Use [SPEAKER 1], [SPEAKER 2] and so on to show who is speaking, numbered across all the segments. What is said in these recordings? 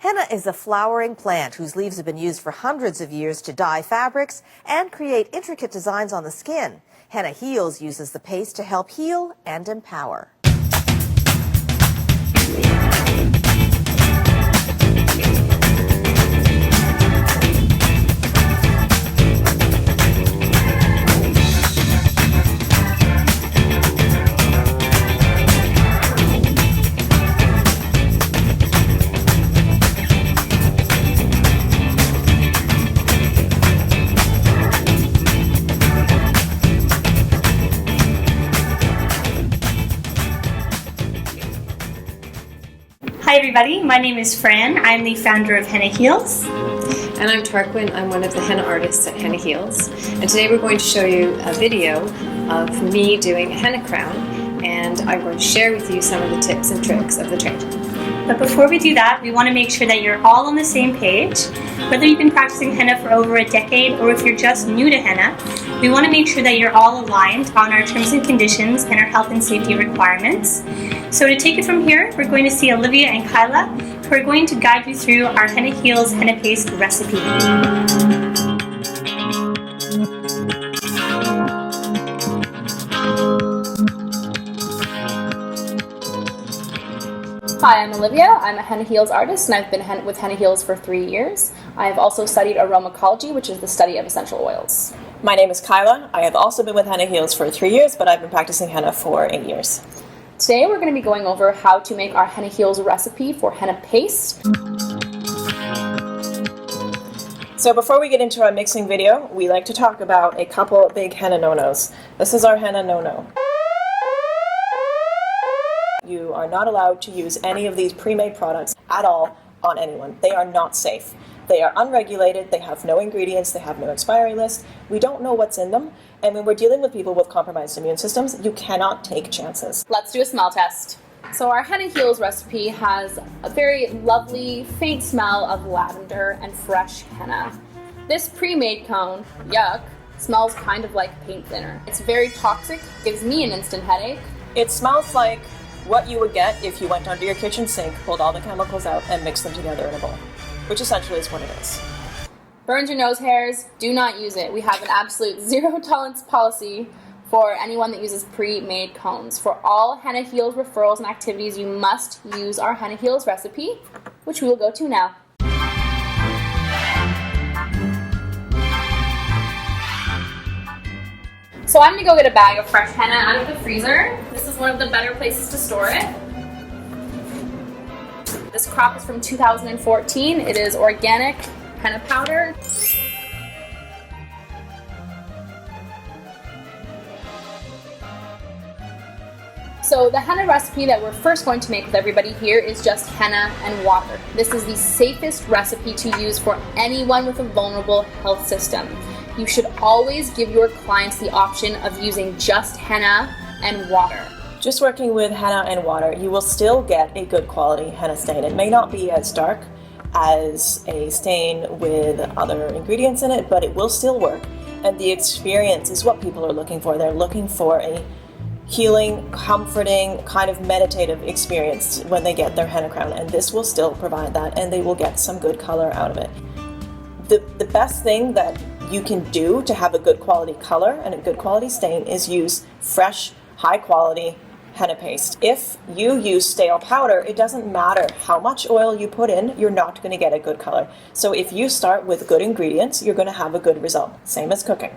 [SPEAKER 1] Henna is a flowering plant whose leaves have been used for hundreds of years to dye fabrics and create intricate designs on the skin. Henna Heals uses the paste to help heal and empower.
[SPEAKER 2] Hi everybody, my name is Fran. I'm the founder of Henna Heals.
[SPEAKER 3] And I'm Tarquin. I'm one of the henna artists at Henna Heals. And today we're going to show you a video of me doing a henna crown, and I'm going to share with you some of the tips and tricks of the trade.
[SPEAKER 2] But before we do that, we want to make sure that you're all on the same page. Whether you've been practicing henna for over a decade or if you're just new to henna, we want to make sure that you're all aligned on our terms and conditions and our health and safety requirements. So to take it from here, we're going to see Olivia and Kyla, who are going to guide you through our Henna Heals henna paste recipe.
[SPEAKER 4] Hi, I'm Olivia. I'm a Henna Heals artist, and I've been with Henna Heals for 3 years. I have also studied aromatology, which is the study of essential oils.
[SPEAKER 5] My name is Kyla. I have also been with Henna Heals for 3 years, but I've been practicing henna for 8 years.
[SPEAKER 4] Today we're going to be going over how to make our Henna Heals recipe for henna paste.
[SPEAKER 5] So before we get into our mixing video, we like to talk about a couple big henna no-nos. This is our henna no-no. You are not allowed to use any of these pre-made products at all on anyone. They are not safe. They are unregulated, they have no ingredients, they have no expiry list, we don't know what's in them, and when we're dealing with people with compromised immune systems, you cannot take chances.
[SPEAKER 4] Let's do a smell test. So our Henna Heals recipe has a very lovely, faint smell of lavender and fresh henna. This pre-made cone, yuck, smells kind of like paint thinner. It's very toxic, gives me an instant headache.
[SPEAKER 5] It smells like what you would get if you went under your kitchen sink, pulled all the chemicals out, and mixed them together in a bowl, which essentially is what it is.
[SPEAKER 4] Burns your nose hairs, do not use it. We have an absolute zero tolerance policy for anyone that uses pre-made cones. For all Henna Heals referrals and activities, you must use our Henna Heals recipe, which we will go to now. So I'm going to go get a bag of fresh henna out of the freezer. This is one of the better places to store it. This crop is from 2014. It is organic henna powder. So the henna recipe that we're first going to make with everybody here is just henna and water. This is the safest recipe to use for anyone with a vulnerable health system. You should always give your clients the option of using just henna and water.
[SPEAKER 5] Just working with henna and water, you will still get a good quality henna stain. It may not be as dark as a stain with other ingredients in it, but it will still work. And the experience is what people are looking for. They're looking for a healing, comforting, kind of meditative experience when they get their henna crown, and this will still provide that, and they will get some good color out of it. The best thing that you can do to have a good quality color and a good quality stain is use fresh, high quality henna paste. If you use stale powder, it doesn't matter how much oil you put in, you're not going to get a good color. So if you start with good ingredients, you're going to have a good result. Same as cooking.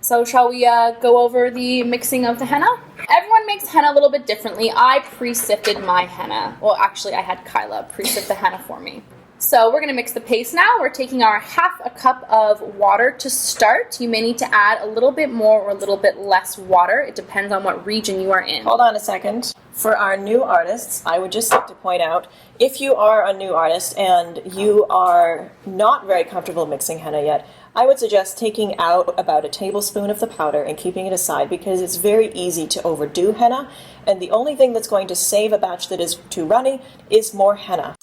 [SPEAKER 4] So shall we go over the mixing of the henna? Everyone makes henna a little bit differently. I pre-sifted my henna. Well, actually I had Kyla pre-sift the henna for me. So we're going to mix the paste now. We're taking our half a cup of water to start. You may need to add a little bit more or a little bit less water. It depends on what region you are in.
[SPEAKER 5] Hold on a second. For our new artists, I would just like to point out, if you are a new artist and you are not very comfortable mixing henna yet, I would suggest taking out about a tablespoon of the powder and keeping it aside, because it's very easy to overdo henna, and the only thing that's going to save a batch that is too runny is more henna.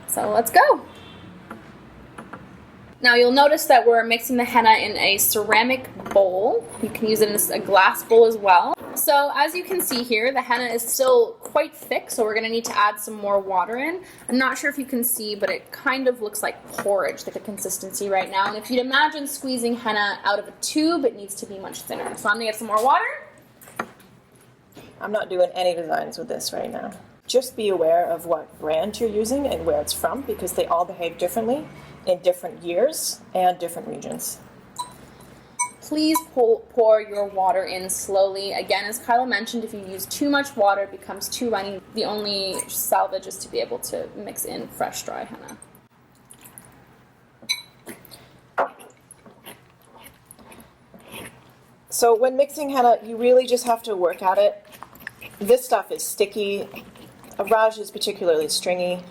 [SPEAKER 4] So let's go. Now you'll notice that we're mixing the henna in a ceramic bowl. You can use it in a glass bowl as well. So as you can see here, the henna is still quite thick, so we're going to need to add some more water in. I'm not sure if you can see, but it kind of looks like porridge, like the consistency right now. And if you'd imagine squeezing henna out of a tube, it needs to be much thinner. So I'm going to get some more water.
[SPEAKER 5] I'm not doing any designs with this right now. Just be aware of what brand you're using and where it's from, because they all behave differently in different years and different regions.
[SPEAKER 4] Please pour your water in slowly. Again, as Kyla mentioned, if you use too much water, it becomes too runny. The only salvage is to be able to mix in fresh, dry henna.
[SPEAKER 5] So when mixing henna, you really just have to work at it. This stuff is sticky. Raj is particularly stringy.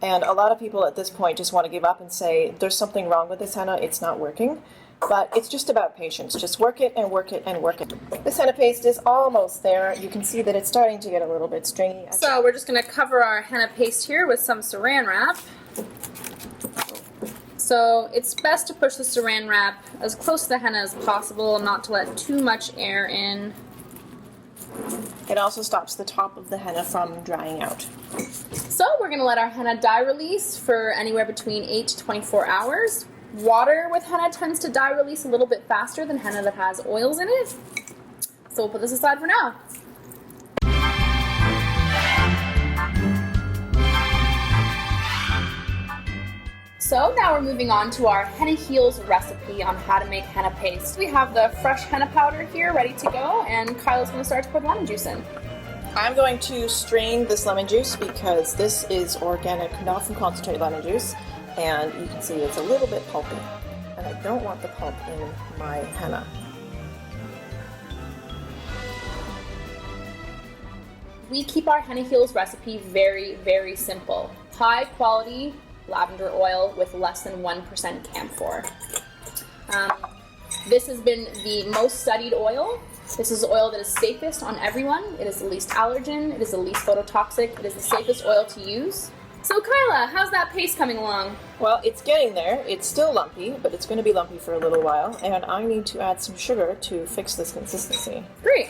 [SPEAKER 5] And a lot of people at this point just want to give up and say, there's something wrong with this henna, it's not working. But it's just about patience. Just work it and work it and work it. This henna paste is almost there. You can see that it's starting to get a little bit stringy.
[SPEAKER 4] So we're just going to cover our henna paste here with some saran wrap. So it's best to push the saran wrap as close to the henna as possible, not to let too much air in.
[SPEAKER 5] It also stops the top of the henna from drying out.
[SPEAKER 4] So we're going to let our henna dye release for anywhere between 8 to 24 hours. Water with henna tends to dye release a little bit faster than henna that has oils in it. So we'll put this aside for now. So now we're moving on to our Henna Heals recipe on how to make henna paste. We have the fresh henna powder here ready to go, and Kyla's going to start to put lemon juice in.
[SPEAKER 5] I'm going to strain this lemon juice because this is organic, not from concentrated lemon juice, and you can see it's a little bit pulpy, and I don't want the pulp in my henna.
[SPEAKER 4] We keep our Henna Heals recipe very, very simple. High quality lavender oil with less than 1% camphor. This has been the most studied oil. This is the oil that is safest on everyone. It is the least allergen, it is the least phototoxic, it is the safest oil to use. So Kyla, how's that paste coming along?
[SPEAKER 5] Well, it's getting there. It's still lumpy, but it's going to be lumpy for a little while, and I need to add some sugar to fix this consistency.
[SPEAKER 4] Great.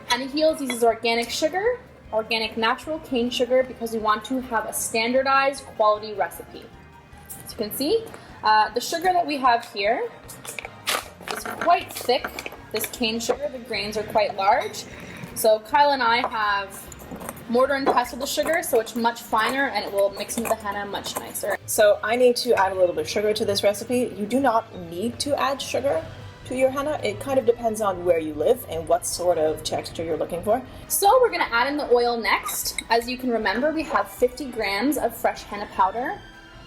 [SPEAKER 4] Henna Heals uses organic sugar, organic natural cane sugar, because we want to have a standardized quality recipe. As you can see, the sugar that we have here is quite thick. This cane sugar, the grains are quite large. So Kyla and I have mortar and pestle the sugar, so it's much finer and it will mix into the henna much nicer.
[SPEAKER 5] So I need to add a little bit of sugar to this recipe. You do not need to add sugar to your henna. It kind of depends on where you live and what sort of texture you're looking for.
[SPEAKER 4] So we're going to add in the oil next. As you can remember, we have 50 grams of fresh henna powder,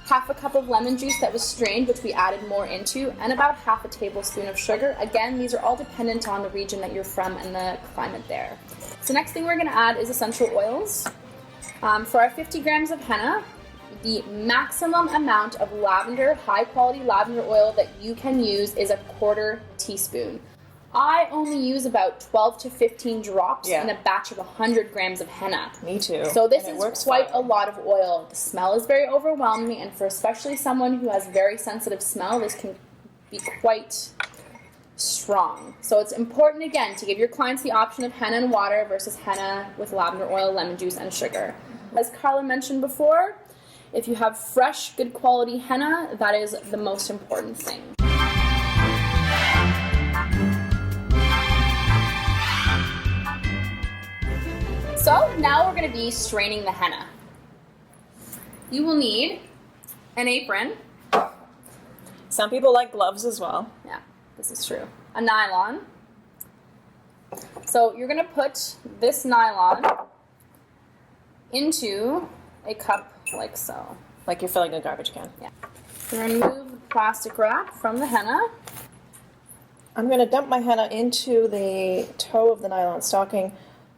[SPEAKER 4] half a cup of lemon juice that was strained, which we added more into, and about half a tablespoon of sugar. Again, these are all dependent on the region that you're from and the climate there. So next thing we're going to add is essential oils. For our 50 grams of henna, the maximum amount of lavender, high quality lavender oil that you can use is a 1/4 teaspoon. I only use about 12 to 15 drops in a batch of 100 grams of henna.
[SPEAKER 5] Me too.
[SPEAKER 4] So this is quite a lot of oil. The smell is very overwhelming, and for especially someone who has very sensitive smell, this can be quite strong. So it's important, again, to give your clients the option of henna and water versus henna with lavender oil, lemon juice, and sugar. As Carla mentioned before, if you have fresh, good quality henna, that is the most important thing. So now we're going to be straining the henna. You will need an apron.
[SPEAKER 5] Some people like gloves as well.
[SPEAKER 4] Yeah, this is true. A nylon. So you're going to put this nylon into a cup like so.
[SPEAKER 5] Like you're filling a garbage can.
[SPEAKER 4] Yeah. Remove the plastic wrap from the henna.
[SPEAKER 5] I'm going to dump my henna into the toe of the nylon stocking.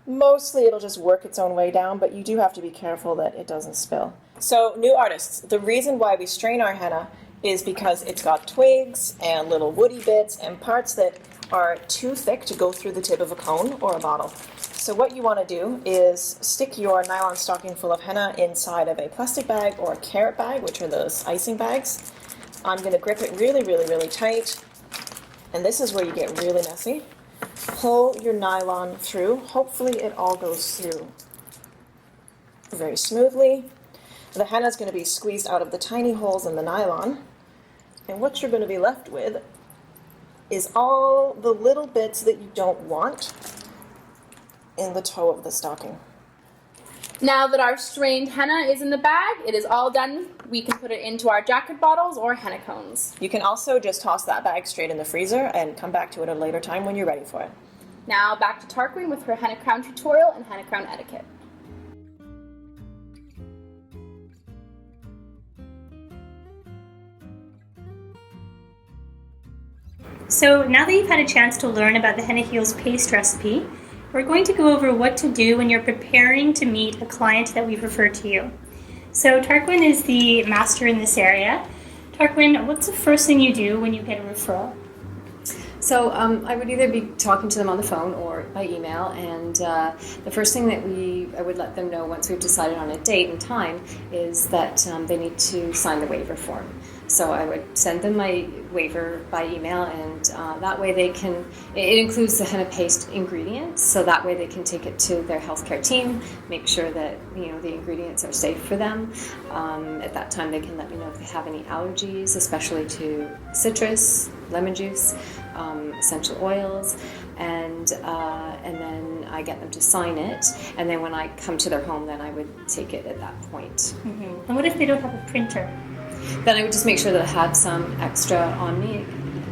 [SPEAKER 5] Mostly it'll just work its own way down, but you do have to be careful that it doesn't spill. So, new artists, the reason why we strain our henna is because it's got twigs and little woody bits and parts that are too thick to go through the tip of a cone or a bottle. So what you want to do is stick your nylon stocking full of henna inside of a plastic bag or a carrot bag, which are those icing bags. I'm going to grip it really, really, really tight. And this is where you get really messy. Pull your nylon through. Hopefully it all goes through very smoothly. The henna is going to be squeezed out of the tiny holes in the nylon. And what you're going to be left with is all the little bits that you don't want in the toe of the stocking.
[SPEAKER 4] Now that our strained henna is in the bag, it is all done. We can put it into our jacket bottles or henna cones.
[SPEAKER 5] You can also just toss that bag straight in the freezer and come back to it at a later time when you're ready for it.
[SPEAKER 4] Now back to Tarquin with her Henna Crown tutorial and Henna Crown etiquette.
[SPEAKER 2] So now that you've had a chance to learn about the Henna Heals paste recipe, we're going to go over what to do when you're preparing to meet a client that we've referred to you. So Tarquin is the master in this area. Tarquin, what's the first thing you do when you get a referral?
[SPEAKER 3] So I would either be talking to them on the phone or by email, and the first thing that I would let them know once we've decided on a date and time is that they need to sign the waiver form. So I would send them my waiver by email, and that way they can, it includes the henna paste ingredients, so that way they can take it to their healthcare team, make sure that the ingredients are safe for them. At that time they can let me know if they have any allergies, especially to citrus, lemon juice, essential oils, and then I get them to sign it, and then when I come to their home, then I would take it at that point.
[SPEAKER 2] Mm-hmm. And what if they don't have a printer?
[SPEAKER 3] Then I would just make sure that I have some extra on me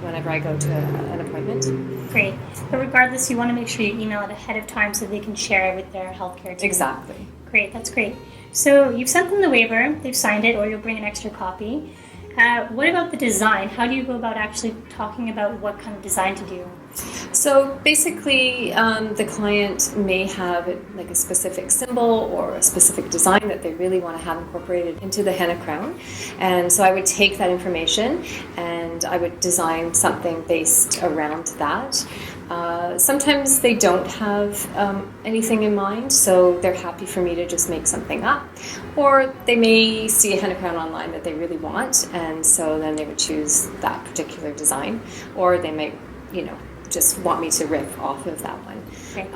[SPEAKER 3] whenever I go to an appointment.
[SPEAKER 2] Great. But regardless, you want to make sure you email it ahead of time so they can share it with their healthcare team.
[SPEAKER 3] Exactly.
[SPEAKER 2] Great, that's great. So you've sent them the waiver, they've signed it, or you'll bring an extra copy. What about the design? How do you go about actually talking about what kind of design to do?
[SPEAKER 3] So basically, the client may have like a specific symbol or a specific design that they really want to have incorporated into the henna crown. And so I would take that information and I would design something based around that. Sometimes they don't have anything in mind, so they're happy for me to just make something up. Or they may see a henna crown online that they really want, and so then they would choose that particular design. Or they may, just want me to riff off of that one.
[SPEAKER 2] Okay.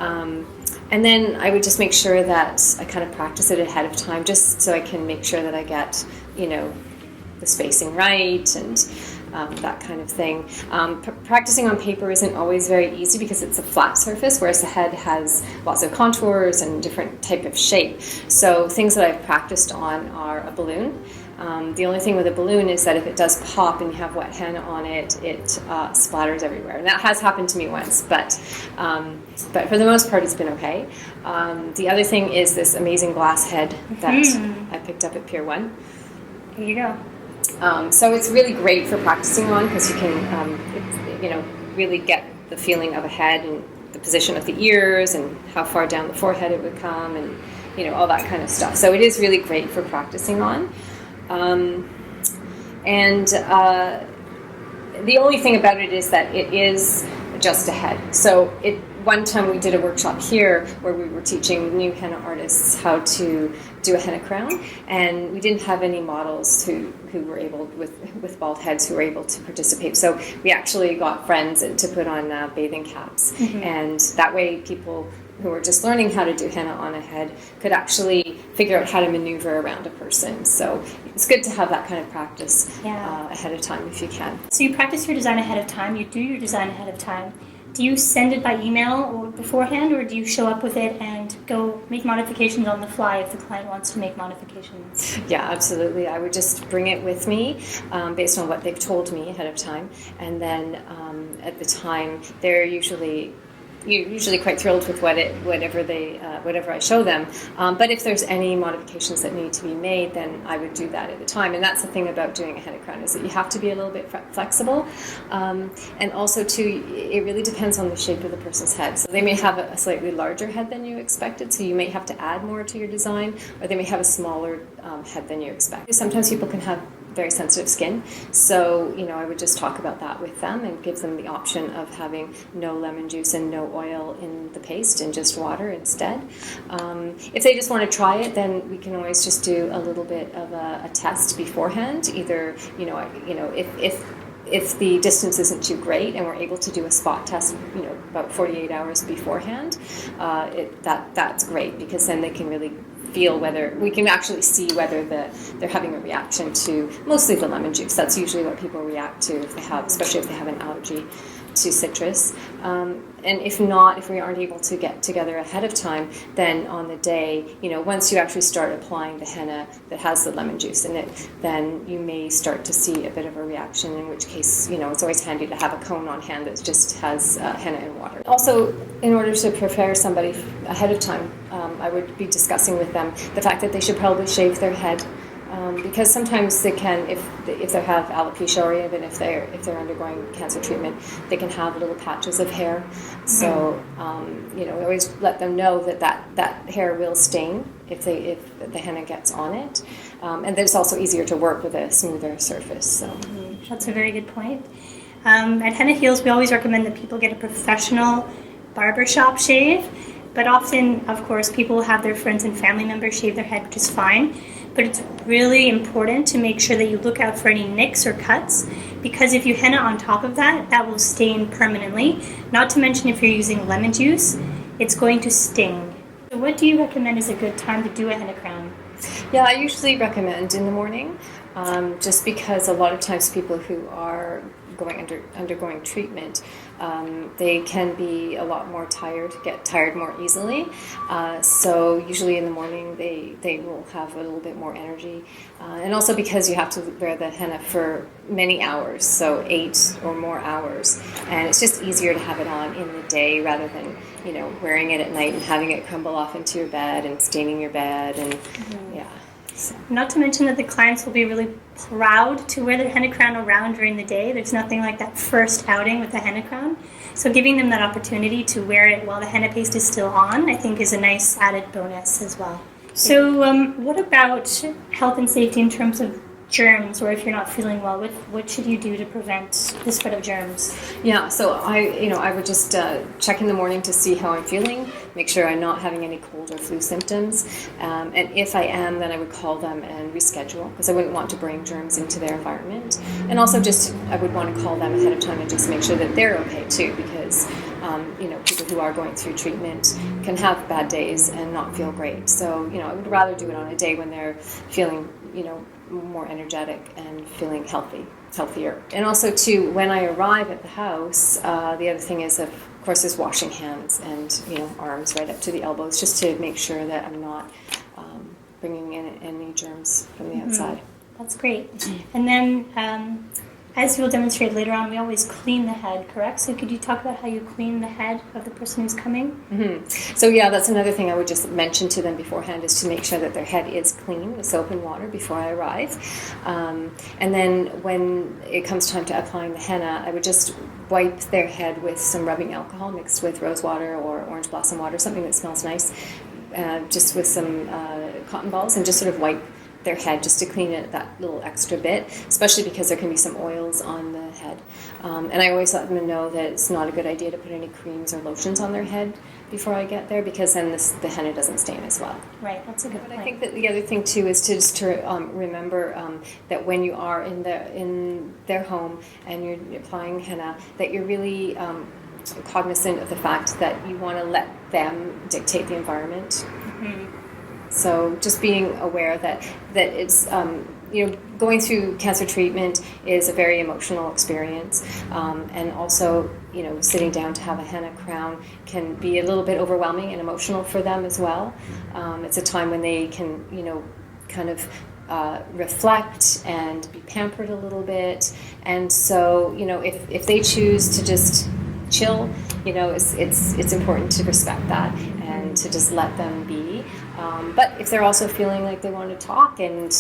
[SPEAKER 3] And then I would just make sure that I kind of practice it ahead of time, just so I can make sure that I get, the spacing right and that kind of thing. Practicing on paper isn't always very easy because it's a flat surface, whereas the head has lots of contours and different type of shape. So things that I've practiced on are a balloon. The only thing with a balloon is that if it does pop and you have wet henna on it, it splatters everywhere. And that has happened to me once, but for the most part it's been okay. The other thing is this amazing glass head that I picked up at Pier 1.
[SPEAKER 2] Here you go.
[SPEAKER 3] So it's really great for practicing on because you can, really get the feeling of a head and the position of the ears and how far down the forehead it would come and, all that kind of stuff. So it is really great for practicing on. The only thing about it is that it is just a head. So one time we did a workshop here where we were teaching new henna artists how to do a henna crown, and we didn't have any models who were able, with bald heads, who were able to participate. So we actually got friends to put on bathing caps, and that way people who were just learning how to do henna on a head could actually figure out how to maneuver around a person. So it's good to have that kind of practice ahead of time if you can.
[SPEAKER 2] So you practice your design ahead of time, you do your design ahead of time. Do you send it by email or beforehand, or do you show up with it and go make modifications on the fly if the client wants to make modifications?
[SPEAKER 3] Yeah, absolutely. I would just bring it with me based on what they've told me ahead of time. And then at the time, they're usually quite thrilled with whatever I show them. But if there's any modifications that need to be made, then I would do that at the time. And that's the thing about doing a henna crown, is that you have to be a little bit flexible. And also, too, it really depends on the shape of the person's head. So they may have a slightly larger head than you expected, so you may have to add more to your design, or they may have a smaller head than you expect. Sometimes people can have very sensitive skin. So, I would just talk about that with them and give them the option of having no lemon juice and no oil in the paste and just water instead. If they just want to try it, then we can always just do a little bit of a test beforehand. Either, if the distance isn't too great and we're able to do a spot test, about 48 hours beforehand, that's great, because then they can really feel whether, we can actually see whether they're having a reaction to mostly the lemon juice. That's usually what people react to if they have, especially if they have an allergy to citrus. And if not, if we aren't able to get together ahead of time, then on the day, once you actually start applying the henna that has the lemon juice in it, then you may start to see a bit of a reaction, in which case, it's always handy to have a cone on hand that just has henna and water. Also, in order to prepare somebody ahead of time, I would be discussing with them the fact that they should probably shave their head. Because sometimes they can, if they have alopecia, or even if they're undergoing cancer treatment, they can have little patches of hair. So we always let them know that hair will stain if the henna gets on it, and then it's also easier to work with a smoother surface. So
[SPEAKER 2] that's a very good point. At Henna Heals, we always recommend that people get a professional barbershop shave, but often, of course, people will have their friends and family members shave their head, which is fine. But it's really important to make sure that you look out for any nicks or cuts, because if you henna on top of that, that will stain permanently. Not to mention, if you're using lemon juice, it's going to sting. So what do you recommend is a good time to do a henna crown?
[SPEAKER 3] Yeah, I usually recommend in the morning, just because a lot of times people who are undergoing treatment, they can be a lot more tired, get tired more easily. So usually in the morning they will have a little bit more energy. And also because you have to wear the henna for many hours, so 8 or more hours. And it's just easier to have it on in the day rather than, wearing it at night and having it crumble off into your bed and staining your bed. And yeah. So.
[SPEAKER 2] Not to mention that the clients will be really proud to wear their henna crown around during the day. There's nothing like that first outing with the henna crown. So giving them that opportunity to wear it while the henna paste is still on, I think, is a nice added bonus as well. So what about health and safety in terms of germs, or if you're not feeling well, what should you do to prevent the spread of germs?
[SPEAKER 3] Yeah, so I would just check in the morning to see how I'm feeling, make sure I'm not having any cold or flu symptoms, and if I am, then I would call them and reschedule, because I wouldn't want to bring germs into their environment. And also just I would want to call them ahead of time and just make sure that they're okay too, because people who are going through treatment can have bad days and not feel great. So I would rather do it on a day when they're feeling more energetic and feeling healthier. And also too, when I arrive at the house, the other thing is, of course, is washing hands and arms right up to the elbows, just to make sure that I'm not bringing in any germs from the outside.
[SPEAKER 2] That's great. And then as you'll demonstrate later on, we always clean the head, correct? So could you talk about how you clean the head of the person who's coming?
[SPEAKER 3] So yeah, that's another thing I would just mention to them beforehand, is to make sure that their head is clean with soap and water before I arrive. And then when it comes time to applying the henna, I would just wipe their head with some rubbing alcohol mixed with rose water or orange blossom water, something that smells nice, just with some cotton balls, and just sort of wipe their head just to clean it that little extra bit, especially because there can be some oils on the head. And I always let them know that it's not a good idea to put any creams or lotions on their head before I get there, because then the henna doesn't stain as well.
[SPEAKER 2] Right, that's a good point.
[SPEAKER 3] I think that the other thing too is to remember that when you are in their home and you're applying henna, that you're really cognizant of the fact that you want to let them dictate the environment. So just being aware that it's going through cancer treatment is a very emotional experience, and also sitting down to have a henna crown can be a little bit overwhelming and emotional for them as well. It's a time when they can kind of reflect and be pampered a little bit, and so if they choose to just chill, it's important to respect that and to just let them be. But if they're also feeling like they want to talk and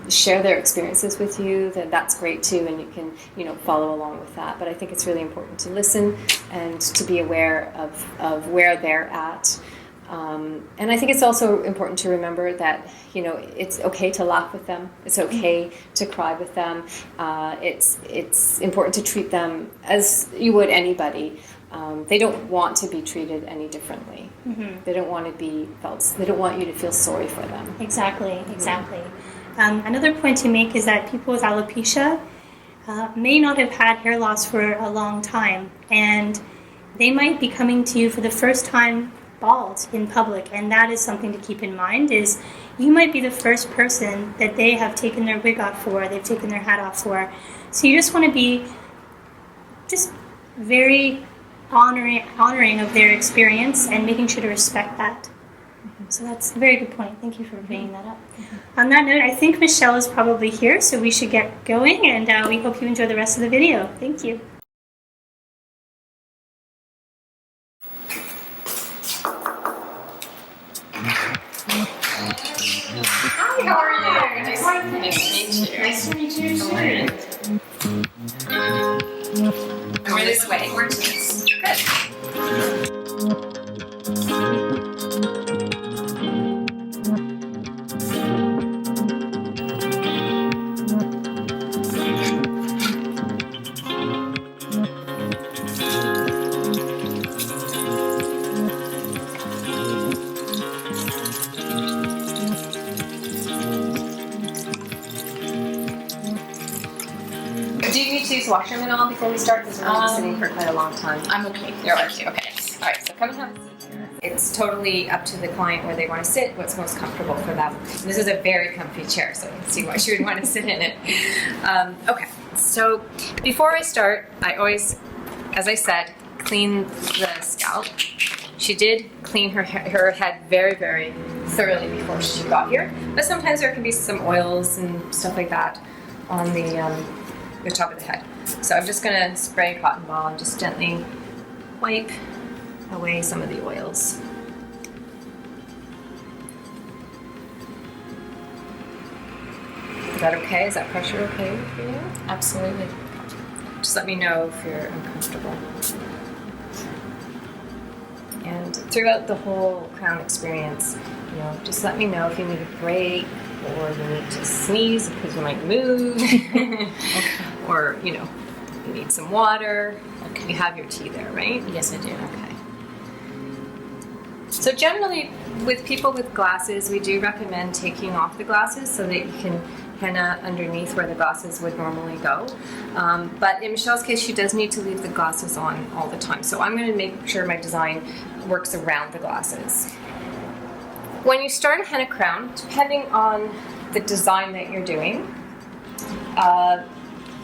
[SPEAKER 3] share their experiences with you, then that's great too, and you can follow along with that. But I think it's really important to listen and to be aware of where they're at, And I think it's also important to remember that, you know, it's okay to laugh with them. It's okay to cry with them. It's important to treat them as you would anybody. They don't want to be treated any differently. They don't want to be felt. They don't want you to feel sorry for them.
[SPEAKER 2] Exactly, exactly. Another point to make is that people with alopecia may not have had hair loss for a long time, and they might be coming to you for the first time bald in public, and that is something to keep in mind. Is you might be the first person that they have taken their wig off for, they've taken their hat off for. So you just want to be just very honoring of their experience and making sure to respect that. So that's a very good point. Thank you for bringing that up. On that note, I think Michelle is probably here, so we should get going, and we hope you enjoy the rest of the video. Thank you.
[SPEAKER 3] Hi, how are you? Nice to meet you. We're this way. We're this. Good. Do you need to use the washroom at all before we start? Because we're going to be sitting for quite a long time.
[SPEAKER 4] I'm okay.
[SPEAKER 3] You're okay. Okay. All right. So come and have a seat here. It's totally up to the client where they want to sit, what's most comfortable for them. And this is a very comfy chair, so you can see why she would want to sit in it. Okay. So before I start, I always, as I said, clean the scalp. She did clean her head very, very thoroughly before she got here. But sometimes there can be some oils and stuff like that on the top of the head. So I'm just going to spray a cotton ball and just gently wipe away some of the oils. Is that okay? Is that pressure okay for you?
[SPEAKER 4] Absolutely.
[SPEAKER 3] Just let me know if you're uncomfortable. And throughout the whole crown experience, you know, just let me know if you need a break or you need to sneeze because you might move. Or, you know, you need some water. Okay. You have your tea there, right?
[SPEAKER 4] Yes, I do.
[SPEAKER 3] Okay. So generally, with people with glasses, we do recommend taking off the glasses so that you can henna underneath where the glasses would normally go. But in Michelle's case, she does need to leave the glasses on all the time. So I'm going to make sure my design works around the glasses. When you start a henna crown, depending on the design that you're doing,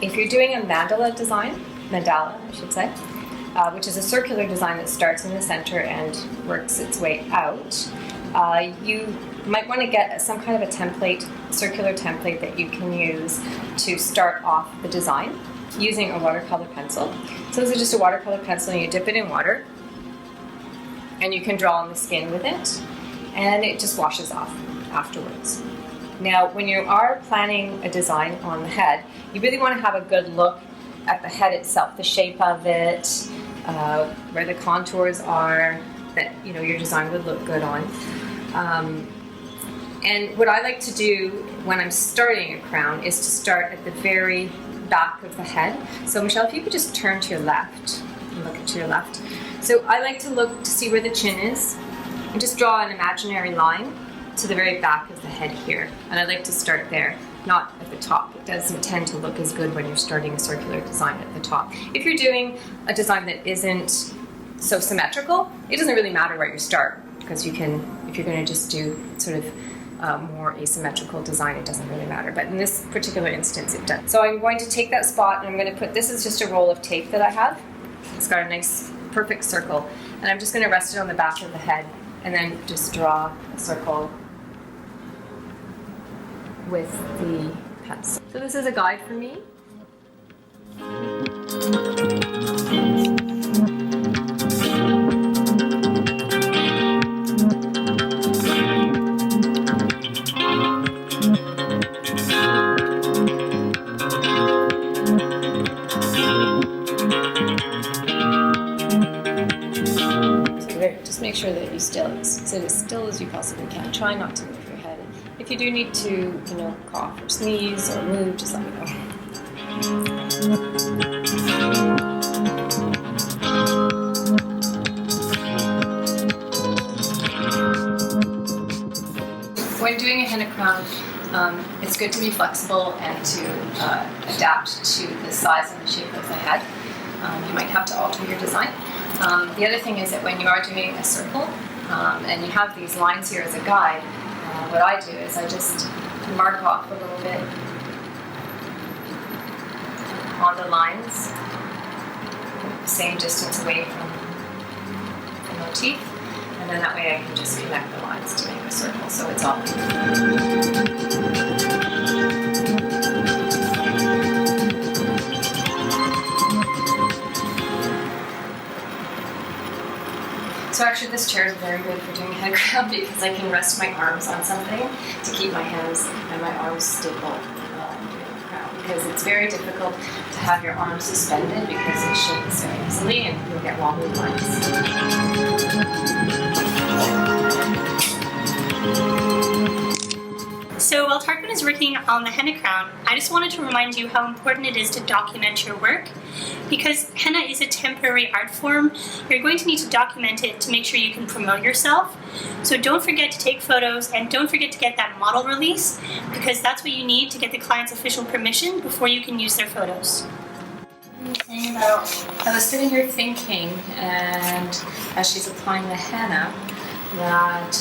[SPEAKER 3] if you're doing a mandala I should say, which is a circular design that starts in the center and works its way out, you might want to get some kind of a template, circular template that you can use to start off the design using a watercolor pencil. So this is just a watercolor pencil and you dip it in water and you can draw on the skin with it and it just washes off afterwards. Now, when you are planning a design on the head, you really want to have a good look at the head itself, the shape of it, where the contours are that your design would look good on. And what I like to do when I'm starting a crown is to start at the very back of the head. So Michelle, if you could just turn to your left and look to your left. So I like to look to see where the chin is and just draw an imaginary line to the very back of the head here. And I like to start there, not at the top. It doesn't tend to look as good when you're starting a circular design at the top. If you're doing a design that isn't so symmetrical, it doesn't really matter where you start, because you can, if you're going to just do sort of more asymmetrical design, it doesn't really matter. But in this particular instance, it does. So I'm going to take that spot and I'm going to put, this is just a roll of tape that I have. It's got a nice, perfect circle. And I'm just going to rest it on the back of the head and then just draw a circle with the pencil. So this is a guide for me. Just make sure that you still, so possibly can. Try not to move your head. If you do need to, cough or sneeze or move, just let me know. When doing a henna crown, it's good to be flexible and to adapt to the size and the shape of the head. You might have to alter your design. The other thing is that when you are doing a circle, and you have these lines here as a guide, what I do is I just mark off a little bit on the lines, same distance away from the motif, and then that way I can just connect the lines to make a circle, so it's all. So actually this chair is very good for doing head crown because I can rest my arms on something to keep my hands and my arms stable doing the crown, because it's very difficult to have your arms suspended because it shakes very easily and you'll get wobbly lines.
[SPEAKER 2] So while Tarquin is working on the henna crown, I just wanted to remind you how important it is to document your work. Because henna is a temporary art form, you're going to need to document it to make sure you can promote yourself. So don't forget to take photos, and don't forget to get that model release, because that's what you need to get the client's official permission before you can use their photos.
[SPEAKER 3] I was sitting here thinking, and as she's applying the henna, that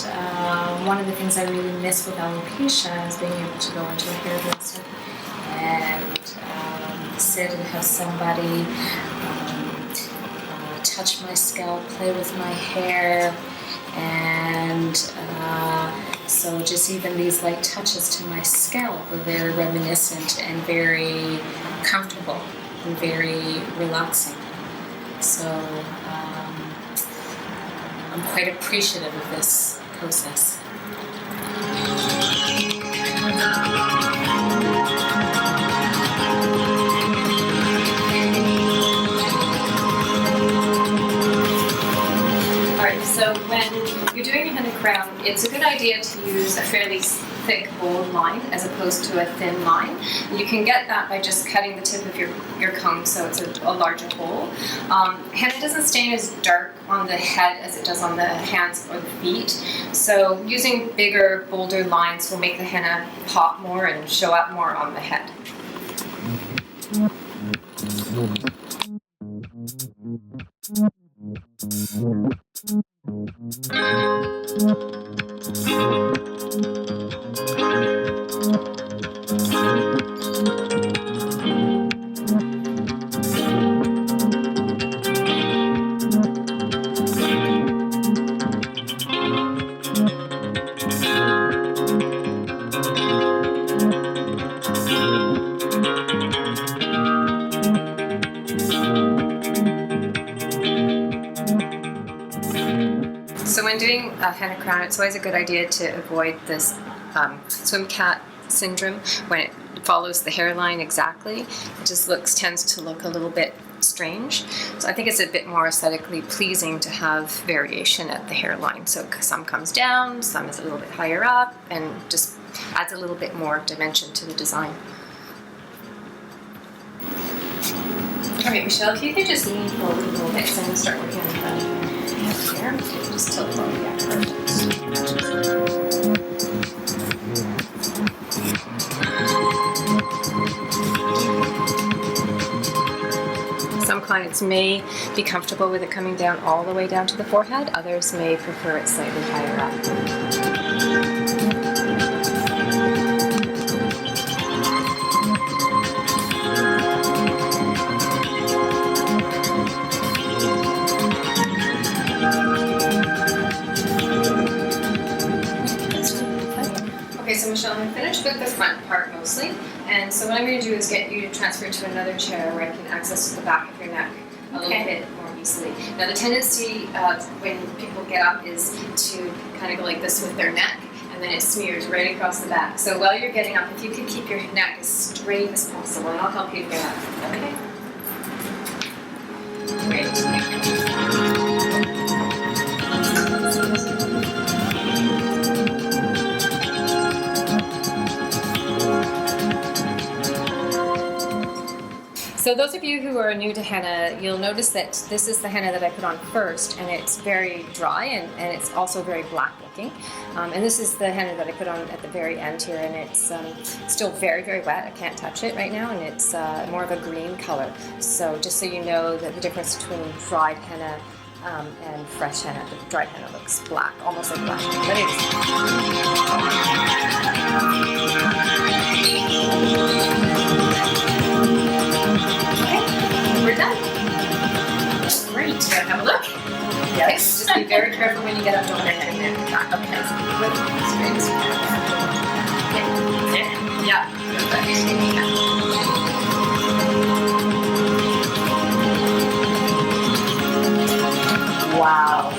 [SPEAKER 3] one of the things I really miss with alopecia is being able to go into a hairdresser and sit and have somebody touch my scalp, play with my hair, and so just even these light touches to my scalp are very reminiscent and very comfortable and very relaxing. So I'm quite appreciative of this process. Alright, so when you're doing a henna crown, it's a good idea to use a fairly thick, bold line as opposed to a thin line. You can get that by just cutting the tip of your comb so it's a larger hole. Henna doesn't stain as dark on the head as it does on the hands or the feet, so using bigger, bolder lines will make the henna pop more and show up more on the head. So when doing a henna crown, it's always a good idea to avoid this swim cat syndrome when it follows the hairline exactly. It just tends to look a little bit strange. So I think it's a bit more aesthetically pleasing to have variation at the hairline. So some comes down, some is a little bit higher up, and just adds a little bit more dimension to the design. Alright, Michelle, if you could just lean forward a little bit so I'm going to start working on the front here. Just tilt forward, yeah, perfect. Some clients may be comfortable with it coming down all the way down to the forehead. Others may prefer it slightly higher up. Okay, so Michelle, I'm finished with the front part mostly, and so what I'm going to do is get you to transfer to another chair where I can access the back of your neck a little bit more easily. Now the tendency when people get up is to kind of go like this with their neck, and then it smears right across the back. So while you're getting up, if you could keep your neck as straight as possible, and I'll help you get up. Okay? Great. So those of you who are new to henna, you'll notice that this is the henna that I put on first, and it's very dry and it's also very black looking. And this is the henna that I put on at the very end here, and it's still very, very wet. I can't touch it right now, and it's more of a green color. So just so you know that the difference between dried henna and fresh henna. The dried henna looks black, almost like black, but it is. Okay, we're done. Great. You have a look? Yes. Just be very careful when you get up to your head and back. Okay. Yeah. Wow.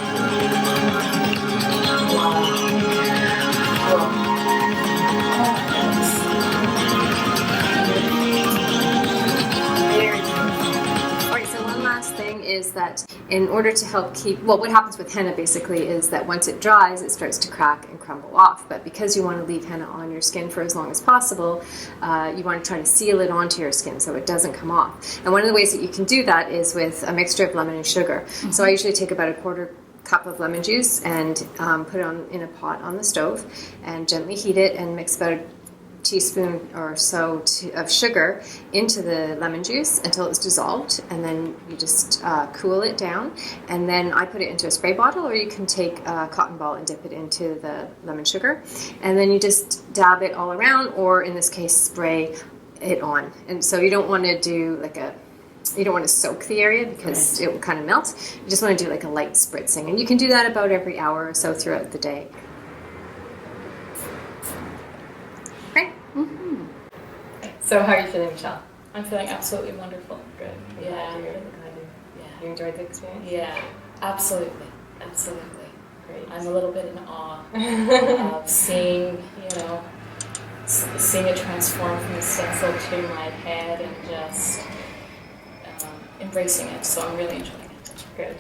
[SPEAKER 3] Alright, so one last thing is that in order to help keep, well, what happens with henna basically is that once it dries, it starts to crack and crumble off. But because you want to leave henna on your skin for as long as possible, you want to try to seal it onto your skin so it doesn't come off. And one of the ways that you can do that is with a mixture of lemon and sugar. Mm-hmm. So I usually take about a quarter cup of lemon juice and put it in a pot on the stove and gently heat it and mix about a teaspoon or so of sugar into the lemon juice until it's dissolved, and then you just cool it down, and then I put it into a spray bottle, or you can take a cotton ball and dip it into the lemon sugar, and then you just dab it all around, or in this case spray it on. And so you don't want to do you don't want to soak the area because it will kind of melt. You just want to do like a light spritzing, and you can do that about every hour or so throughout the day. So how are you feeling, Michelle?
[SPEAKER 4] I'm feeling absolutely wonderful.
[SPEAKER 3] Good.
[SPEAKER 4] Yeah.
[SPEAKER 3] You enjoyed the experience?
[SPEAKER 4] Yeah, absolutely. Absolutely.
[SPEAKER 3] Great.
[SPEAKER 4] I'm a little bit in awe of seeing it transform from the stencil to my head and just embracing it. So I'm really enjoying it.
[SPEAKER 3] Good.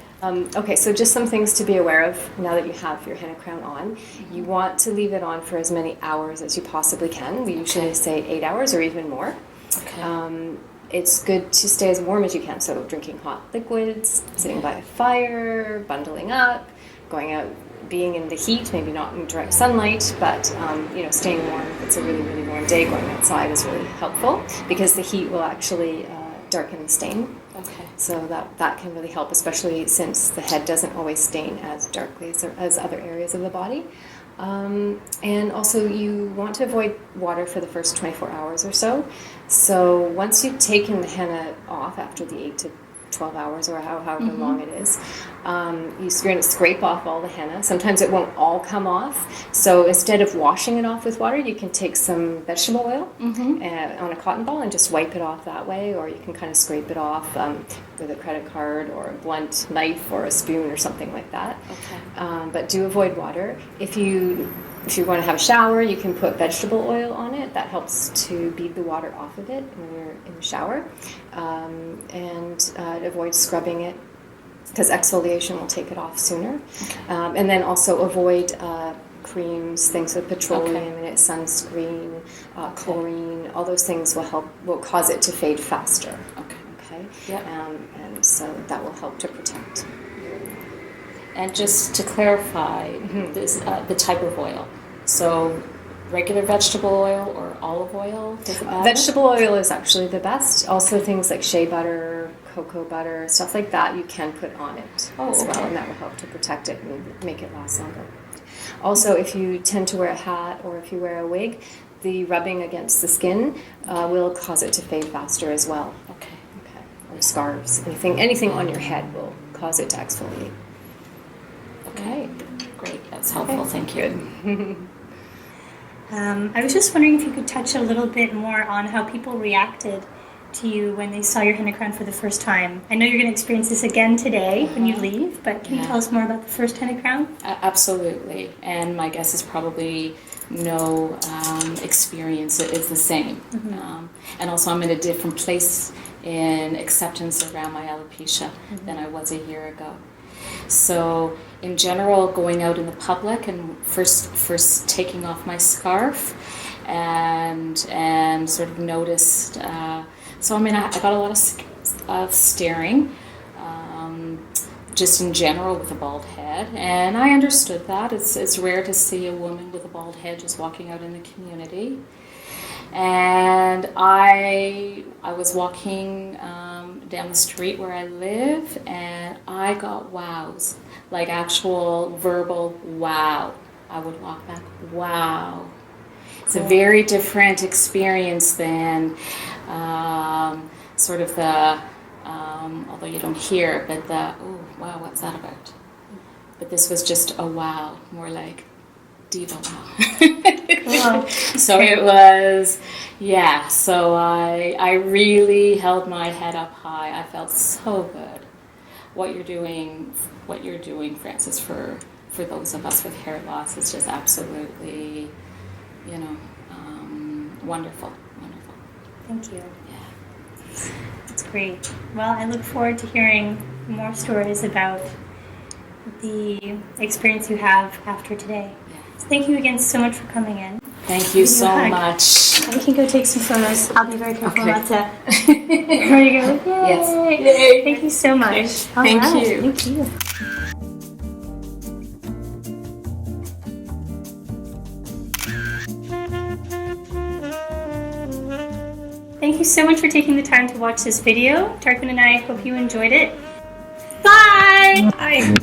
[SPEAKER 3] Okay, so just some things to be aware of now that you have your henna crown on. You want to leave it on for as many hours as you possibly can. We usually say 8 hours or even more.
[SPEAKER 4] Okay.
[SPEAKER 3] It's good to stay as warm as you can, so drinking hot liquids, sitting by a fire, bundling up, going out, being in the heat, maybe not in direct sunlight, but staying warm. If it's a really, really warm day, going outside is really helpful because the heat will actually darken the stain.
[SPEAKER 4] Okay.
[SPEAKER 3] So that can really help, especially since the head doesn't always stain as darkly as other areas of the body. And also you want to avoid water for the first 24 hours or so. So once you've taken the henna off after the 8 to 12 hours or however long it is, you're going to scrape off all the henna. Sometimes it won't all come off. So instead of washing it off with water, you can take some vegetable oil on a cotton ball and just wipe it off that way, or you can kind of scrape it off with a credit card or a blunt knife or a spoon or something like that.
[SPEAKER 4] Okay.
[SPEAKER 3] But do avoid water. If you want to have a shower, you can put vegetable oil on it. That helps to bead the water off of it when you're in the shower. And avoid scrubbing it because exfoliation will take it off sooner. Okay. And then also avoid creams, things with petroleum in it, sunscreen, chlorine. All those things will cause it to fade faster. Okay.
[SPEAKER 4] Yeah.
[SPEAKER 3] And so that will help to protect.
[SPEAKER 4] And just to clarify, this, the type of oil. So regular vegetable oil or olive oil? Does it matter?
[SPEAKER 3] Vegetable oil is actually the best. Also things like shea butter, cocoa butter, stuff like that you can put on it as well, and that will help to protect it and make it last longer. Also, if you tend to wear a hat or if you wear a wig, the rubbing against the skin will cause it to fade faster as well.
[SPEAKER 4] Okay.
[SPEAKER 3] Or scarves. Anything on your head will cause it to exfoliate.
[SPEAKER 4] Okay. Great. That's helpful. Thank you.
[SPEAKER 2] I was just wondering if you could touch a little bit more on how people reacted to you when they saw your henna crown for the first time. I know you're going to experience this again today when you leave, but can you tell us more about the first henna crown?
[SPEAKER 4] Absolutely. And my guess is probably no experience is the same. And also I'm in a different place in acceptance around my alopecia than I was a year ago. So in general, going out in the public and first taking off my scarf and sort of noticed
[SPEAKER 6] So I mean, I got a lot of staring, just in general with a bald head, and I understood that. It's rare to see a woman with a bald head just walking out in the community. And I was walking down the street where I live, and I got wows, like actual verbal wow. I would walk back, wow. It's a very different experience than sort of the, although you don't hear it, but the, oh, wow, what's that about? But this was just a wow, more like diva wow. So it was, yeah, so I really held my head up high. I felt so good. What you're doing, Frances, for those of us with hair loss is just absolutely, you know, wonderful.
[SPEAKER 2] Thank you. That's great. Well, I look forward to hearing more stories about the experience you have after today. So thank you again so much for coming in.
[SPEAKER 6] Thank you so much.
[SPEAKER 2] We can go take some photos. I'll be very careful
[SPEAKER 6] Okay.
[SPEAKER 2] not to. There you go. Yay.
[SPEAKER 6] Yes.
[SPEAKER 2] Thank you so much.
[SPEAKER 6] Okay.
[SPEAKER 2] All
[SPEAKER 6] Thank you.
[SPEAKER 2] Thank you. Thank you so much for taking the time to watch this video. Tarquin and I hope you enjoyed it. Bye! Bye!